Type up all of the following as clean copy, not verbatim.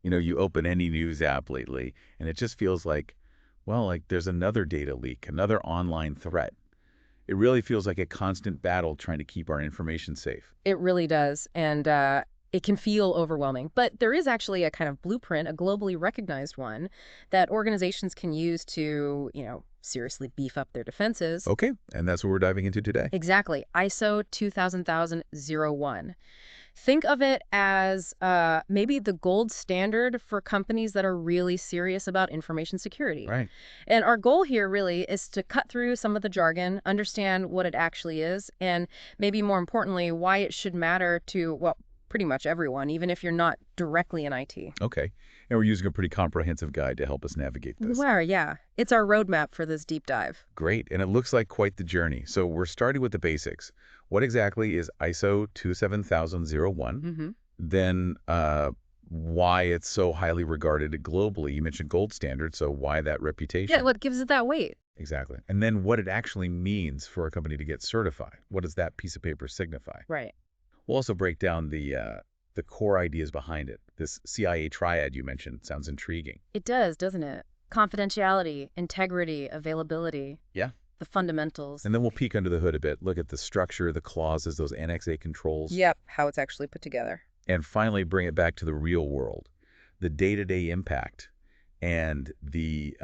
You open any news app lately, and it just feels like, well, like there's another data leak, another online threat. It really feels like a constant battle trying to keep our information safe. It really does. And it can feel overwhelming. But there is actually a kind of blueprint, a globally recognized one, that organizations can use to, seriously beef up their defenses. Okay, and that's what we're diving into today. Exactly. ISO 20001. Think of it as maybe the gold standard for companies that are really serious about information security. Right. And our goal here really is to cut through some of the jargon, understand what it actually is, and maybe more importantly, why it should matter to, well, pretty much everyone, even if you're not directly in IT. Okay. And we're using a pretty comprehensive guide to help us navigate this. Where, yeah. It's our roadmap for this deep dive. Great. And it looks like quite the journey. So we're starting with the basics. What exactly is ISO 27001? Then why it's so highly regarded globally. You mentioned gold standard, so why that reputation? Yeah, what gives it that weight? Exactly. And then what it actually means for a company to get certified. What does that piece of paper signify? Right. We'll also break down the core ideas behind it. This CIA triad you mentioned sounds intriguing. It does, doesn't it? Confidentiality, integrity, availability. Yeah. The fundamentals. And then we'll peek under the hood a bit, look at the structure, the clauses, those Annex A controls. Yep, how it's actually put together. And finally bring it back to the real world, the day-to-day impact, and the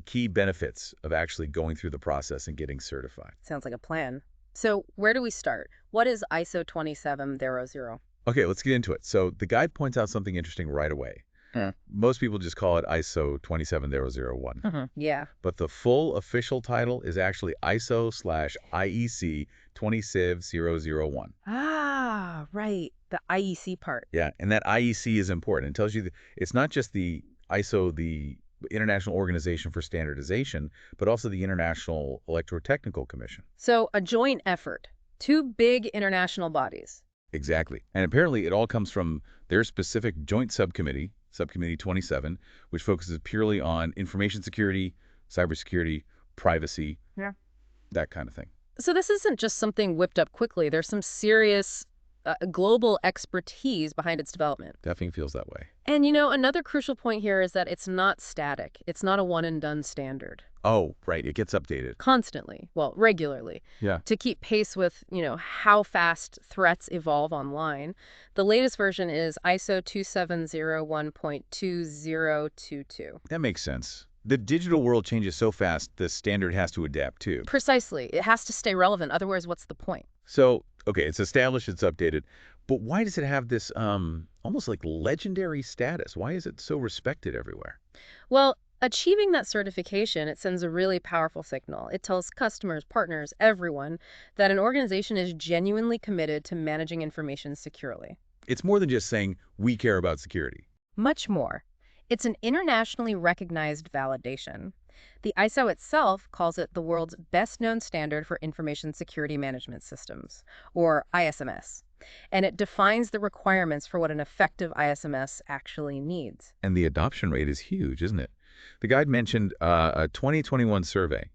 key benefits of actually going through the process and getting certified. Sounds like a plan. So where do we start? What is ISO 27000? Okay, let's get into it. So the guide points out something interesting right away. Most people just call it ISO 27001. Yeah. But the full official title is actually ISO/IEC 27001. Ah, right. The IEC part. Yeah, and that IEC is important. It tells you that it's not just the ISO, the International Organization for Standardization, but also the International Electrotechnical Commission. So a joint effort. Two big international bodies. Exactly. And apparently it all comes from their specific joint subcommittee, Subcommittee 27, which focuses purely on information security, cybersecurity, privacy, Yeah. that kind of thing. So this isn't just something whipped up quickly. There's some serious global expertise behind its development. Definitely feels that way. And another crucial point here is that it's not static. It's not a one and done standard. Oh, right. It gets updated. Constantly, well, regularly, Yeah. to keep pace with, how fast threats evolve online. The latest version is ISO 2701.2022. That makes sense. The digital world changes so fast, the standard has to adapt too. Precisely. It has to stay relevant. Otherwise, what's the point? So, okay, it's established, it's updated, but why does it have this almost like legendary status? Why is it so respected everywhere? Well, achieving that certification, it sends a really powerful signal. It tells customers, partners, everyone that an organization is genuinely committed to managing information securely. It's more than just saying, we care about security. Much more. It's an internationally recognized validation. The ISO itself calls it the world's best-known standard for information security management systems, or ISMS, and it defines the requirements for what an effective ISMS actually needs. And the adoption rate is huge, isn't it? The guide mentioned a 2021 survey,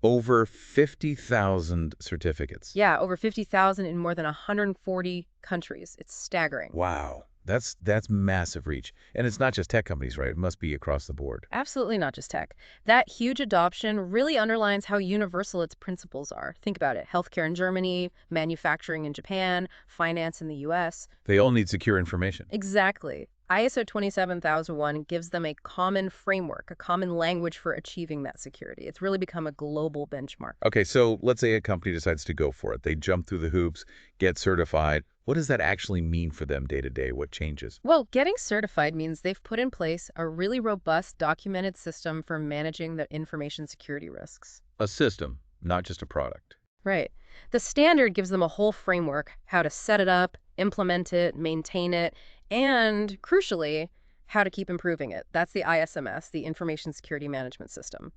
over 50,000 certificates. Yeah, over 50,000 in more than 140 countries. It's staggering. Wow. That's massive reach. And it's not just tech companies, right? It must be across the board. Absolutely not just tech. That huge adoption really underlines how universal its principles are. Think about it. Healthcare in Germany, manufacturing in Japan, finance in the US. They all need secure information. Exactly. ISO 27001 gives them a common framework, a common language for achieving that security. It's really become a global benchmark. Okay, so let's say a company decides to go for it. They jump through the hoops, get certified. What does that actually mean for them day to day? What changes? Well, getting certified means they've put in place a really robust, documented system for managing the information security risks. A system, not just a product. Right. The standard gives them a whole framework, how to set it up, implement it, maintain it, and, crucially, how to keep improving it. That's the ISMS, the Information Security Management System.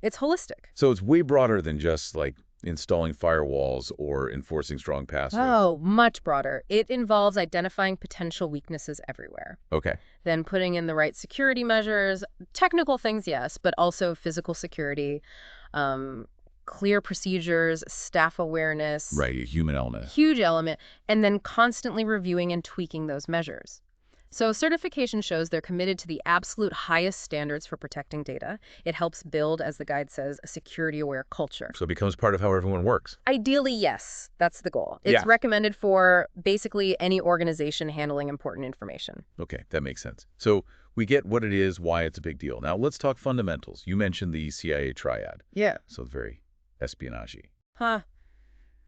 It's holistic. So it's way broader than just like installing firewalls or enforcing strong passwords. Oh, much broader. It involves identifying potential weaknesses everywhere. Okay. Then putting in the right security measures, technical things, yes, but also physical security, clear procedures, staff awareness. Right, a human element. Huge element, and then constantly reviewing and tweaking those measures. So certification shows they're committed to the absolute highest standards for protecting data. It helps build, as the guide says, a security-aware culture. So it becomes part of how everyone works. Ideally, yes, that's the goal. It's Yeah. recommended for basically any organization handling important information. Okay, that makes sense. So we get what it is, why it's a big deal. Now let's talk fundamentals. You mentioned the CIA triad, Yeah. so very espionage-y. Huh.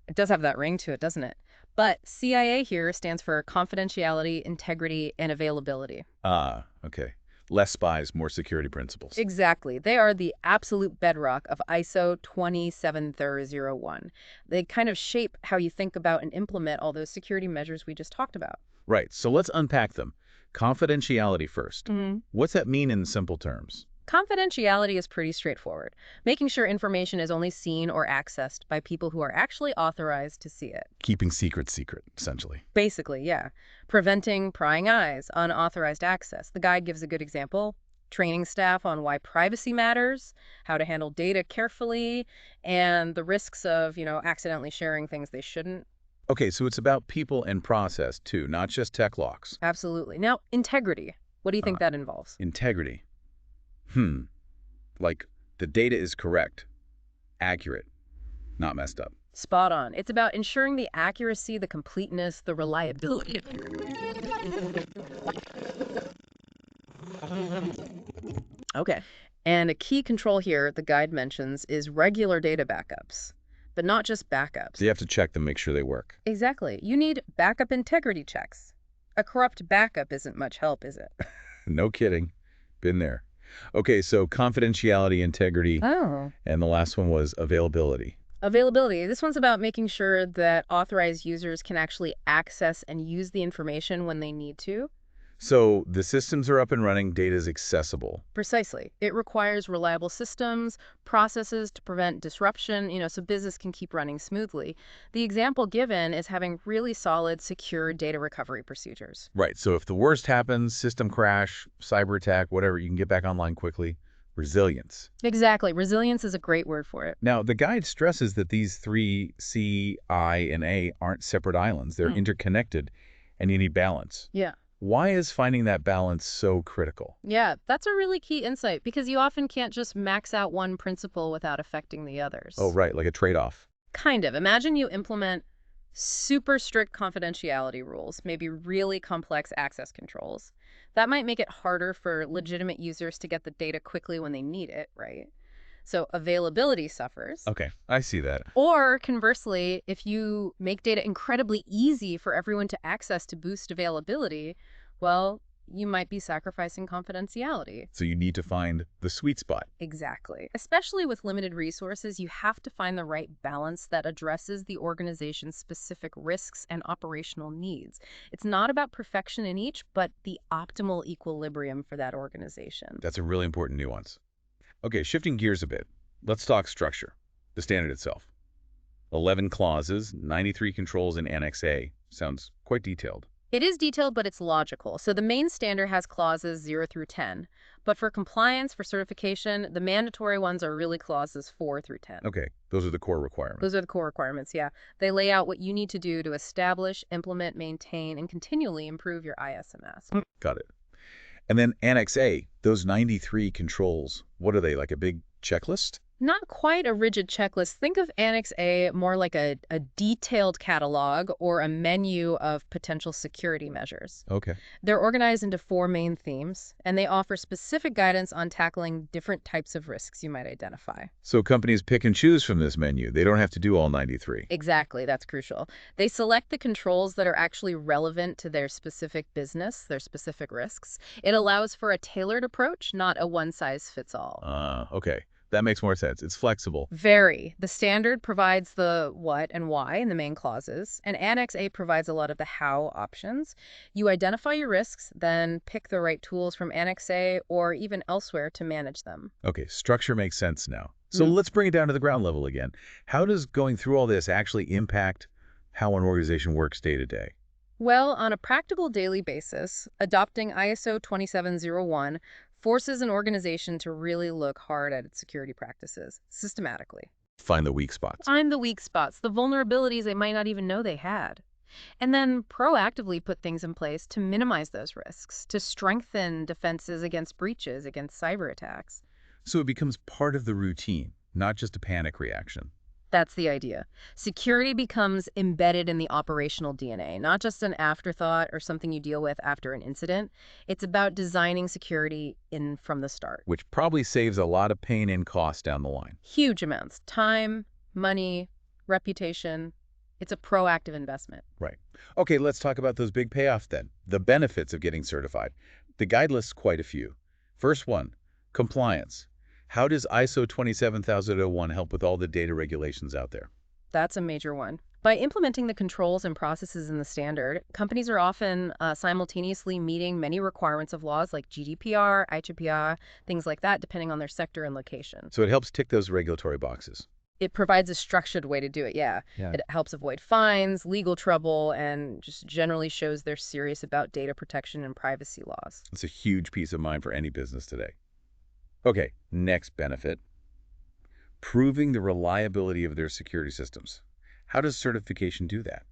It does have that ring to it, doesn't it? But CIA here stands for confidentiality, integrity, and availability. Ah, okay. Less spies, more security principles. Exactly. They are the absolute bedrock of ISO 27001. They kind of shape how you think about and implement all those security measures we just talked about. Right, so let's unpack them. Confidentiality first. What's that mean in simple terms? Confidentiality is pretty straightforward, making sure information is only seen or accessed by people who are actually authorized to see it. Keeping secret secret, essentially. Basically, yeah. Preventing prying eyes, unauthorized access. The guide gives a good example. Training staff on why privacy matters, how to handle data carefully, and the risks of, accidentally sharing things they shouldn't. Okay, so it's about people and process, too, not just tech logs. Absolutely. Now, integrity. What do you think that involves? Integrity. Like the data is correct, accurate, not messed up. Spot on. It's about ensuring the accuracy, the completeness, the reliability. Okay. And a key control here the guide mentions is regular data backups, but not just backups. So you have to check them, make sure they work. Exactly. You need backup integrity checks. A corrupt backup isn't much help, is it? No kidding. Been there. Okay, so confidentiality, integrity, Oh. and the last one was availability. Availability. This one's about making sure that authorized users can actually access and use the information when they need to. So the systems are up and running, data is accessible. Precisely. It requires reliable systems, processes to prevent disruption, so business can keep running smoothly. The example given is having really solid, secure data recovery procedures. Right, so if the worst happens, system crash, cyber attack, whatever, you can get back online quickly. Resilience. Exactly. Resilience is a great word for it. Now, the guide stresses that these three, C, I, and A, aren't separate islands. They're interconnected, and you need balance. Yeah. Why is finding that balance so critical? Yeah, that's a really key insight because you often can't just max out one principle without affecting the others. Oh, right, like a trade-off. Kind of. Imagine you implement super strict confidentiality rules, maybe really complex access controls. That might make it harder for legitimate users to get the data quickly when they need it, right? So availability suffers. Okay, I see that. Or conversely, if you make data incredibly easy for everyone to access to boost availability, well, you might be sacrificing confidentiality. So you need to find the sweet spot. Exactly. Especially with limited resources, you have to find the right balance that addresses the organization's specific risks and operational needs. It's not about perfection in each, but the optimal equilibrium for that organization. That's a really important nuance. Okay, shifting gears a bit. Let's talk structure, the standard itself. 11 clauses, 93 controls in Annex A. Sounds quite detailed. It is detailed, but it's logical. So the main standard has clauses 0 through 10. But for compliance, for certification, the mandatory ones are really clauses 4 through 10. Okay, those are the core requirements. Those are the core requirements, yeah. They lay out what you need to do to establish, implement, maintain, and continually improve your ISMS. Got it. And then Annex A, those 93 controls, what are they, like a big checklist? Not quite a rigid checklist. Think of Annex A more like a detailed catalog or a menu of potential security measures. Okay. They're organized into 4 main themes, and they offer specific guidance on tackling different types of risks you might identify. So companies pick and choose from this menu. They don't have to do all 93. Exactly, that's crucial. They select the controls that are actually relevant to their specific business, their specific risks. It allows for a tailored approach, not a one-size-fits-all. Okay. That makes more sense. It's flexible. Very. The standard provides the what and why in the main clauses, and Annex A provides a lot of the how options. You identify your risks, then pick the right tools from Annex A or even elsewhere to manage them. Okay, structure makes sense now. So let's bring it down to the ground level again. How does going through all this actually impact how an organization works day to day? Well, on a practical daily basis, adopting ISO 27001 forces an organization to really look hard at its security practices, systematically. Find the weak spots. Find the weak spots, the vulnerabilities they might not even know they had. And then proactively put things in place to minimize those risks, to strengthen defenses against breaches, against cyber attacks. So it becomes part of the routine, not just a panic reaction. That's the idea. Security becomes embedded in the operational DNA, not just an afterthought or something you deal with after an incident. It's about designing security in from the start. Which probably saves a lot of pain and cost down the line. Huge amounts. Time, money, reputation. It's a proactive investment. Right. Okay, let's talk about those big payoffs then. The benefits of getting certified. The guide lists quite a few. First one, compliance. How does ISO 27001 help with all the data regulations out there? That's a major one. By implementing the controls and processes in the standard, companies are often simultaneously meeting many requirements of laws like GDPR, IGPR, things like that, depending on their sector and location. So it helps tick those regulatory boxes. It provides a structured way to do it, yeah. Yeah. It helps avoid fines, legal trouble, and just generally shows they're serious about data protection and privacy laws. It's a huge peace of mind for any business today. Okay, next benefit. Proving the reliability of their security systems. How does certification do that?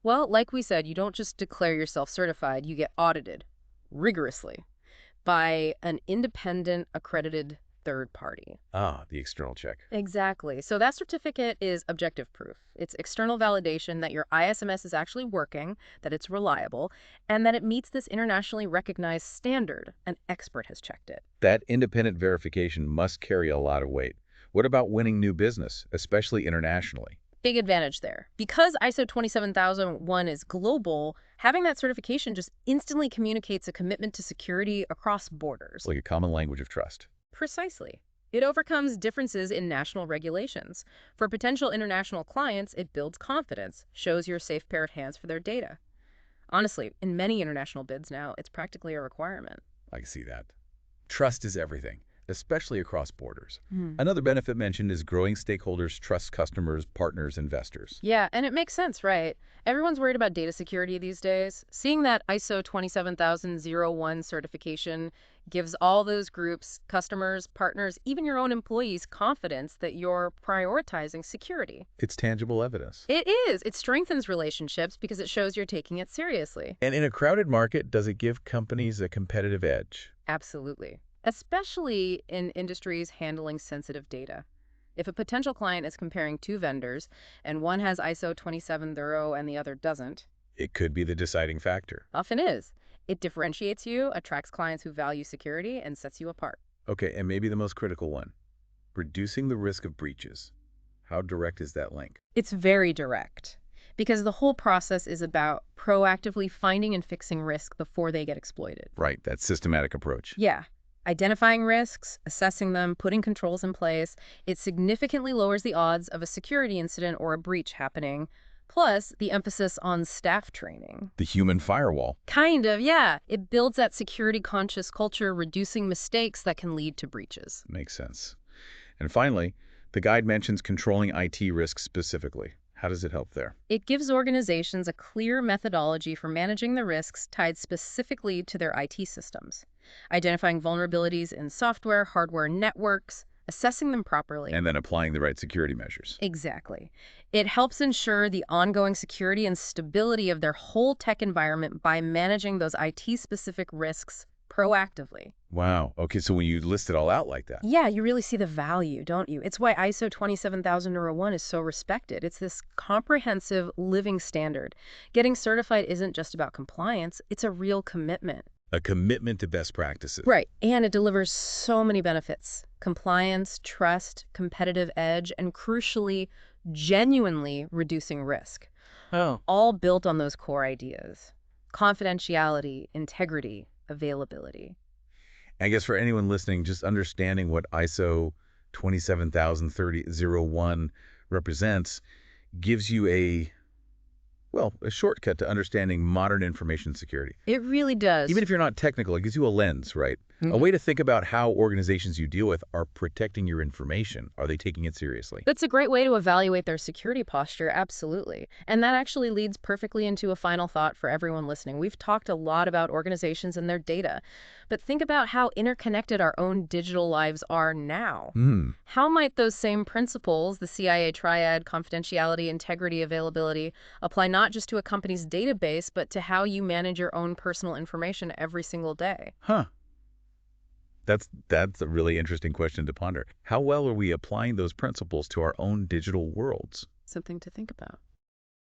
Well, like we said, you don't just declare yourself certified, you get audited rigorously by an independent, accredited third party. Ah, the external check. Exactly. So that certificate is objective proof. It's external validation that your ISMS is actually working, that it's reliable, and that it meets this internationally recognized standard. An expert has checked it. That independent verification must carry a lot of weight. What about winning new business, especially internationally? Big advantage there. Because ISO 27001 is global, having that certification just instantly communicates a commitment to security across borders. It's like a common language of trust. Precisely. It overcomes differences in national regulations. For potential international clients, it builds confidence, shows you're a safe pair of hands for their data. Honestly, in many international bids now, it's practically a requirement. I can see that. Trust is everything, especially across borders. Hmm. Another benefit mentioned is growing stakeholders trust customers, partners, investors. Yeah, and it makes sense, right? Everyone's worried about data security these days. Seeing that ISO 27001 certification gives all those groups, customers, partners, even your own employees, confidence that you're prioritizing security. It's tangible evidence. It is. It strengthens relationships because it shows you're taking it seriously. And in a crowded market, does it give companies a competitive edge? Absolutely. Especially in industries handling sensitive data. If a potential client is comparing two vendors and one has ISO 270 and the other doesn't, It could be the deciding factor. often is. It differentiates you, attracts clients who value security, and sets you apart. Okay, and maybe the most critical one, reducing the risk of breaches. How direct is that link? It's very direct because the whole process is about proactively finding and fixing risk before they get exploited. Right, that systematic approach. Yeah. Identifying risks, assessing them, putting controls in place, it significantly lowers the odds of a security incident or a breach happening. Plus, the emphasis on staff training. The human firewall. Kind of, yeah. It builds that security-conscious culture, reducing mistakes that can lead to breaches. Makes sense. And finally, the guide mentions controlling IT risks specifically. How does it help there? It gives organizations a clear methodology for managing the risks tied specifically to their IT systems, identifying vulnerabilities in software, hardware, networks, assessing them properly. And then applying the right security measures. Exactly. It helps ensure the ongoing security and stability of their whole tech environment by managing those IT-specific risks proactively. Wow. Okay, so when you list it all out like that. Yeah, you really see the value, don't you? It's why ISO 27001 is so respected. It's this comprehensive living standard. Getting certified isn't just about compliance, it's a real commitment. A commitment to best practices. Right, and it delivers so many benefits. Compliance, trust, competitive edge, and crucially, genuinely reducing risk. Oh. All built on those core ideas. Confidentiality, integrity, availability. I guess for anyone listening, just understanding what ISO 27001 represents gives you a shortcut to understanding modern information security. It really does. Even if you're not technical, it gives you a lens, right? A way to think about how organizations you deal with are protecting your information. Are they taking it seriously? That's a great way to evaluate their security posture, absolutely. And that actually leads perfectly into a final thought for everyone listening. We've talked a lot about organizations and their data, but think about how interconnected our own digital lives are now. Hmm. How might those same principles, the CIA triad, confidentiality, integrity, availability, apply not just to a company's database, but to how you manage your own personal information every single day? Huh. That's a really interesting question to ponder. How well are we applying those principles to our own digital worlds? Something to think about.